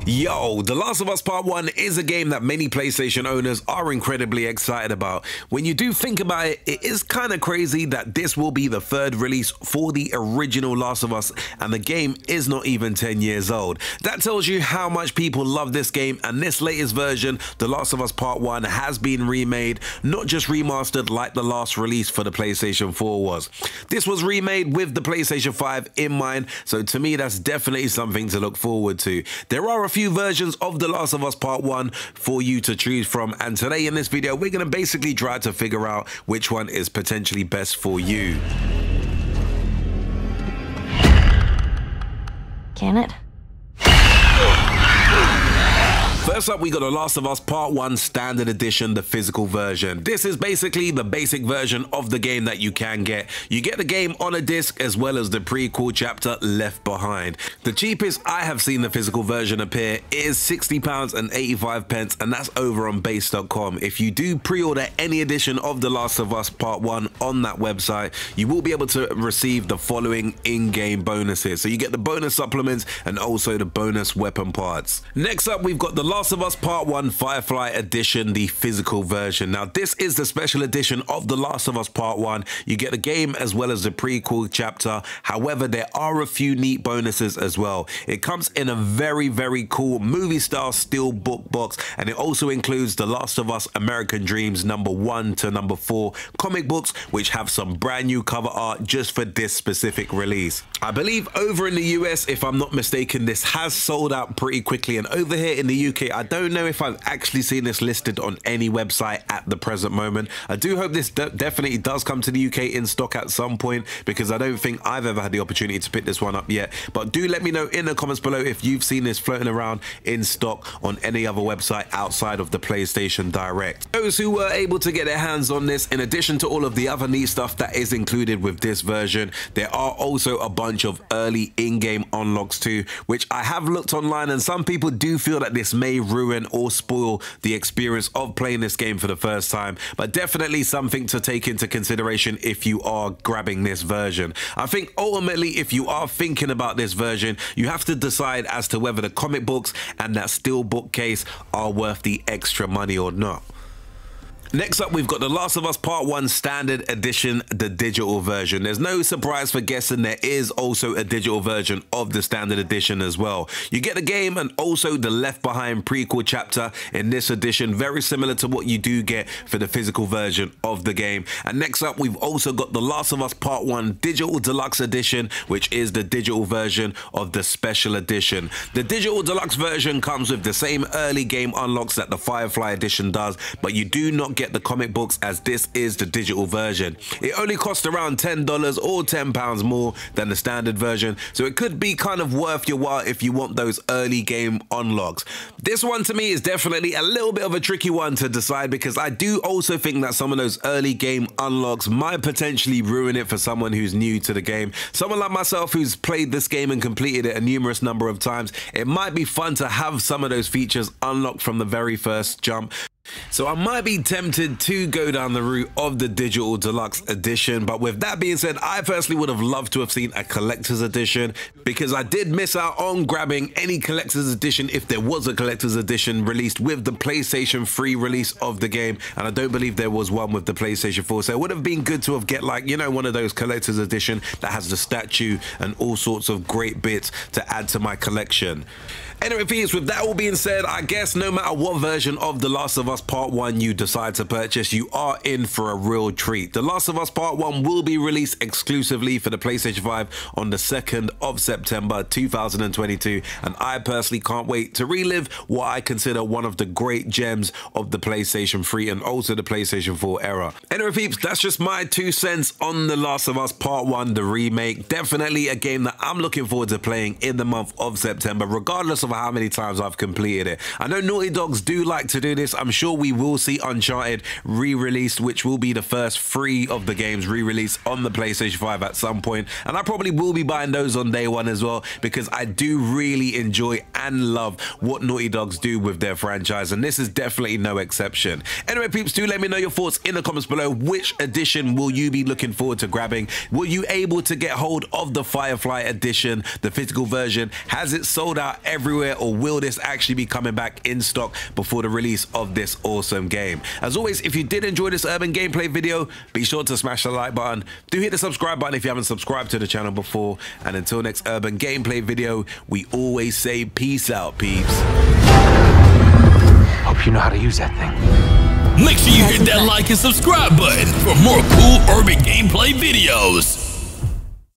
Yo, The Last of Us Part 1 is a game that many PlayStation owners are incredibly excited about. When you do think about it, it is kind of crazy that this will be the third release for the original Last of Us, and the game is not even 10 years old. That tells you how much people love this game, and this latest version, The Last of Us Part 1, has been remade, not just remastered like the last release for the PlayStation 4 was. This was remade with the PlayStation 5 in mind, so to me that's definitely something to look forward to. There are a few versions of The Last of Us Part 1 for you to choose from, and today in this video we're going to basically try to figure out which one is potentially best for you. Can it? First up, we got The Last of Us Part 1 Standard Edition, the physical version. This is basically the basic version of the game that you can get. You get the game on a disc as well as the prequel chapter Left Behind. The cheapest I have seen the physical version appear is £60.85, and that's over on base.com. If you do pre-order any edition of The Last of Us Part 1 on that website, you will be able to receive the following in-game bonuses. So you get the bonus supplements and also the bonus weapon parts. Next up, we've got The Last of Us Part 1 Firefly Edition, the physical version. Now, this is the special edition of The Last of Us Part 1. You get the game as well as the prequel chapter. However, there are a few neat bonuses as well. It comes in a very cool movie-style steel book box, and it also includes The Last of Us American Dreams #1 to #4 comic books, which have some brand new cover art just for this specific release. I believe over in the US, if I'm not mistaken, this has sold out pretty quickly, and over here in the UK, I don't know if I've actually seen this listed on any website at the present moment. I do hope this definitely does come to the UK in stock at some point, because I don't think I've ever had the opportunity to pick this one up yet. But do let me know in the comments below if you've seen this floating around in stock on any other website outside of the PlayStation Direct. Those who were able to get their hands on this, in addition to all of the other neat stuff that is included with this version, there are also a bunch of early in-game unlocks too, which I have looked online, and some people do feel that this may ruin or spoil the experience of playing this game for the first time, but definitely something to take into consideration if you are grabbing this version. I think ultimately, if you are thinking about this version, you have to decide as to whether the comic books and that steel bookcase are worth the extra money or not. Next up, we've got The Last of Us Part 1 Standard Edition, the digital version. There's no surprise for guessing there is also a digital version of the Standard Edition as well. You get the game and also the Left Behind prequel chapter in this edition, very similar to what you do get for the physical version of the game. And next up, we've also got The Last of Us Part 1 Digital Deluxe Edition, which is the digital version of the Special Edition. The Digital Deluxe version comes with the same early game unlocks that the Firefly Edition does, but you do not get the comic books, as this is the digital version. It only costs around $10 or £10 more than the standard version, so it could be kind of worth your while if you want those early game unlocks. This one to me is definitely a little bit of a tricky one to decide, because I do also think that some of those early game unlocks might potentially ruin it for someone who's new to the game. Someone like myself who's played this game and completed it a numerous number of times, it might be fun to have some of those features unlocked from the very first jump. So I might be tempted to go down the route of the Digital Deluxe Edition, but with that being said, I personally would have loved to have seen a collector's edition, because I did miss out on grabbing any collector's edition if there was a collector's edition released with the PlayStation 3 release of the game, and I don't believe there was one with the PlayStation 4, so it would have been good to have get, like, you know, one of those collector's edition that has the statue and all sorts of great bits to add to my collection. Anyway, peeps, with that all being said, I guess no matter what version of The Last of Us Part 1 you decide to purchase, you are in for a real treat. The Last of Us Part 1 will be released exclusively for the PlayStation 5 on the 2nd of September 2022, and I personally can't wait to relive what I consider one of the great gems of the PlayStation 3 and also the PlayStation 4 era. Anyway, peeps, that's just my 2 cents on The Last of Us Part 1, the remake. Definitely a game that I'm looking forward to playing in the month of September, regardless of how many times I've completed it. I know Naughty Dogs do like to do this. I'm sure we will see Uncharted re-released, which will be the first 3 of the games re-released on the PlayStation 5 at some point, and I probably will be buying those on day one as well, because I do really enjoy and love what Naughty Dogs do with their franchise, and this is definitely no exception. Anyway, peeps, do let me know your thoughts in the comments below. Which edition will you be looking forward to grabbing? Were you able to get hold of the Firefly Edition, the physical version? Has it sold out everywhere, or will this actually be coming back in stock before the release of this awesome game? As always, if you did enjoy this urban gameplay video, be sure to smash the like button. Do hit the subscribe button if you haven't subscribed to the channel before. And until next urban gameplay video, we always say peace out, peeps. Hope you know how to use that thing. Make sure you hit that like and subscribe button for more cool urban gameplay videos.